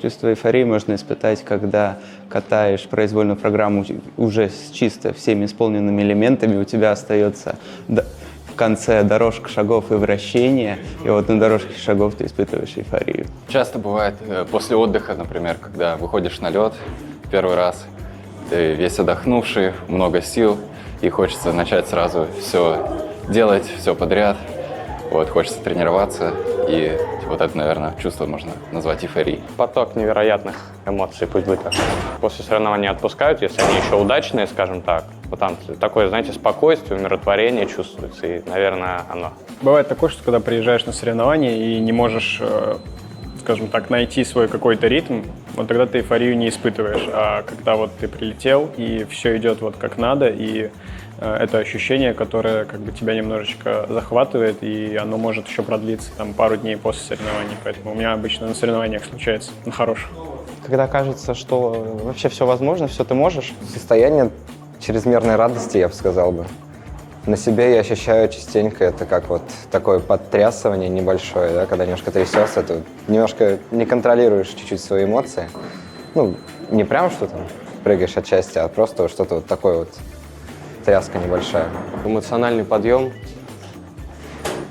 Чувство эйфории можно испытать, когда катаешь произвольную программу уже с чисто всеми исполненными элементами, у тебя остается в конце дорожка шагов и вращения, и вот на дорожке шагов ты испытываешь эйфорию. Часто бывает после отдыха, например, когда выходишь на лед первый раз, ты весь отдохнувший, много сил, и хочется начать сразу все делать, все подряд. Вот, хочется тренироваться, и вот это, наверное, чувство можно назвать эйфорией. Поток невероятных эмоций, пусть будет так. После соревнований отпускают, если они еще удачные, скажем так. Вот там такое, знаете, спокойствие, умиротворение чувствуется, и, наверное, оно. Бывает такое, что когда приезжаешь на соревнования и не можешь, скажем так, найти свой какой-то ритм, вот тогда ты эйфорию не испытываешь. А когда вот ты прилетел, и все идет вот как надо, и это ощущение, которое как бы тебя немножечко захватывает, и оно может еще продлиться там пару дней после соревнований. Поэтому у меня обычно на соревнованиях случается, на хороших. Когда кажется, что вообще все возможно, все ты можешь. Состояние чрезмерной радости, я бы сказал бы. На себе я ощущаю частенько это как вот такое подтрясывание небольшое, да, когда немножко трясешься, ты немножко не контролируешь чуть-чуть свои эмоции. Ну, не прям что там прыгаешь от счастья, а просто вот что-то вот такое вот тряска небольшая. Эмоциональный подъем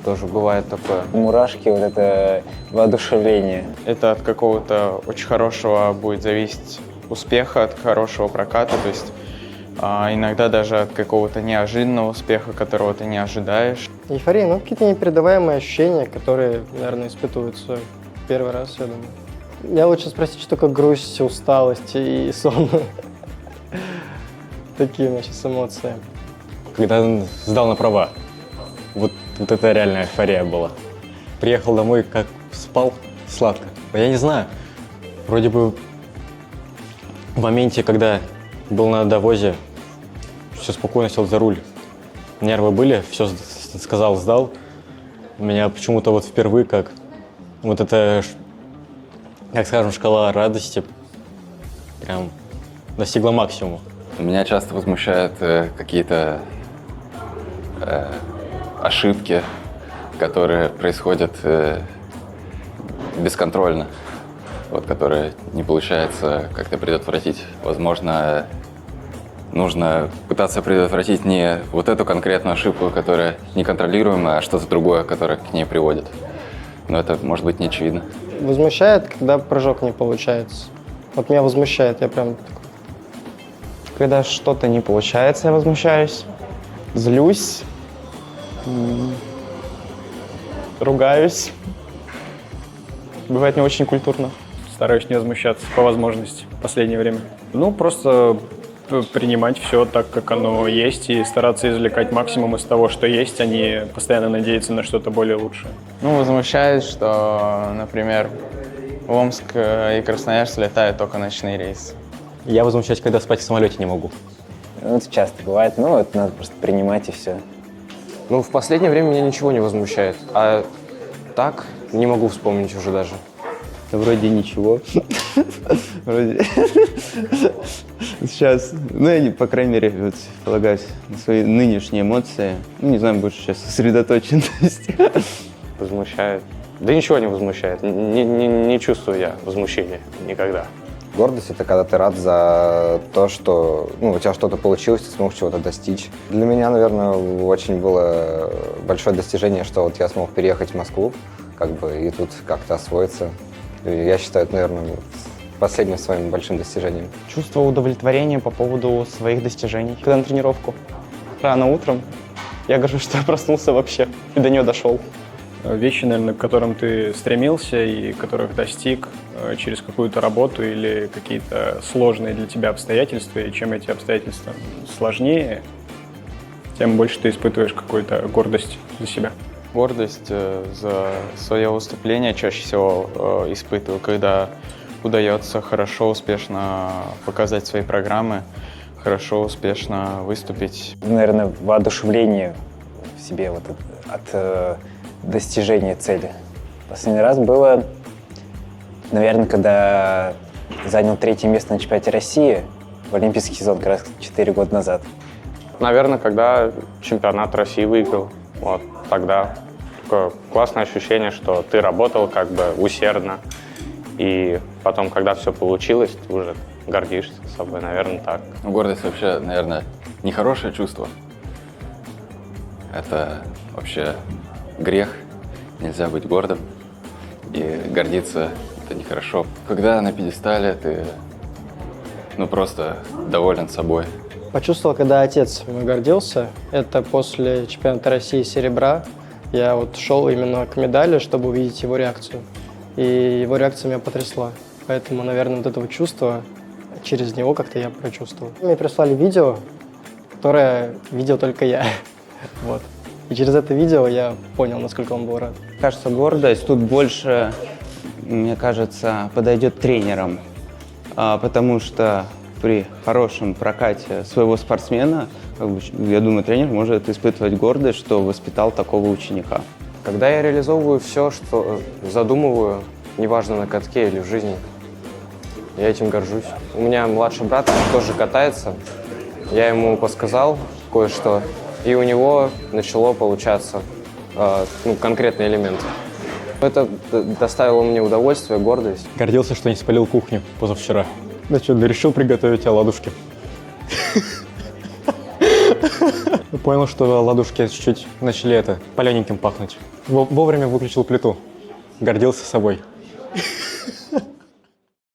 тоже бывает такое. Мурашки, вот это воодушевление. Это от какого-то очень хорошего будет зависеть успеха, от хорошего проката, то есть иногда даже от какого-то неожиданного успеха, которого ты не ожидаешь. Эйфория, ну какие-то непередаваемые ощущения, которые, наверное, испытываются первый раз, я думаю. Я лучше спросить, что такое грусть, усталость и сон. Такие у меня сейчас эмоции. Когда сдал на права, вот это реальная эйфория была. Приехал домой, как спал, сладко. Я не знаю, вроде бы в моменте, когда был на довозе, все спокойно сел за руль. Нервы были, все сказал, сдал. У меня почему-то вот впервые как вот это, как скажем, шкала радости прям достигла максимума. Меня часто возмущают какие-то ошибки, которые происходят бесконтрольно, вот, которые не получается как-то предотвратить. Возможно, нужно пытаться предотвратить не вот эту конкретную ошибку, которая неконтролируемая, а что-то другое, которое к ней приводит. Но это может быть не очевидно. Возмущает, когда прыжок не получается. Вот меня возмущает, я прям... Когда что-то не получается, я возмущаюсь, злюсь, ругаюсь. Бывает не очень культурно. Стараюсь не возмущаться по возможности в последнее время. Ну, просто принимать все так, как оно есть, и стараться извлекать максимум из того, что есть, а не постоянно надеяться на что-то более лучшее. Ну, возмущает, что, например, в Омск и Красноярск летают только ночные рейсы. Я возмущаюсь, когда спать в самолете не могу. Ну, это часто бывает, но это надо просто принимать и все. Ну, в последнее время меня ничего не возмущает, а так не могу вспомнить уже даже. Вроде ничего. Вроде... Сейчас, ну, я, по крайней мере, вот, полагаюсь на свои нынешние эмоции. Ну, не знаю, больше сейчас сосредоточенность. Возмущает. Да ничего не возмущает. Не чувствую я возмущения никогда. Гордость — это когда ты рад за то, что у тебя что-то получилось, ты смог чего-то достичь. Для меня, наверное, очень было большое достижение, что вот я смог переехать в Москву, как бы, и тут как-то освоиться. И я считаю, это, наверное, последним своим большим достижением. Чувство удовлетворения по поводу своих достижений. Когда на тренировку рано утром, я горжусь, что я проснулся вообще и до нее дошел. Вещи, наверное, к которым ты стремился и которых достиг через какую-то работу или какие-то сложные для тебя обстоятельства. И чем эти обстоятельства сложнее, тем больше ты испытываешь какую-то гордость за себя. Гордость за свое выступление чаще всего испытываю, когда удается хорошо, успешно показать свои программы, хорошо, успешно выступить. Наверное, воодушевление в себе вот от достижения цели. Последний раз было, наверное, когда занял 3-е место на чемпионате России в олимпийский сезон, как раз 4 года назад. Наверное, когда чемпионат России выиграл. Вот тогда такое классное ощущение, что ты работал как бы усердно И потом, когда все получилось, ты уже гордишься собой, наверное, так. Ну, гордость вообще, наверное, нехорошее чувство. Это вообще грех. Нельзя быть гордым. И гордиться — это нехорошо. Когда на пьедестале ты, ну, просто доволен собой. Почувствовал, когда отец мой гордился. Это после чемпионата России серебра. Я вот шел именно к медали, чтобы увидеть его реакцию. И его реакция меня потрясла. Поэтому, наверное, вот этого чувства через него как-то я прочувствовал. Мне прислали видео, которое видел только я. Вот. И через это видео я понял, насколько он был рад. Кажется, гордость тут больше, мне кажется, подойдет тренерам, потому что при хорошем прокате своего спортсмена, я думаю, тренер может испытывать гордость, что воспитал такого ученика. Когда я реализовываю все, что задумываю, неважно на катке или в жизни, я этим горжусь. У меня младший брат тоже катается. Я ему подсказал кое-что, и у него начало получаться конкретный элемент. Это доставило мне удовольствие, гордость. Гордился, что не спалил кухню позавчера. Да что, решил приготовить оладушки. Понял, что оладушки чуть-чуть начали палененьким пахнуть. Вовремя выключил плиту. Гордился собой.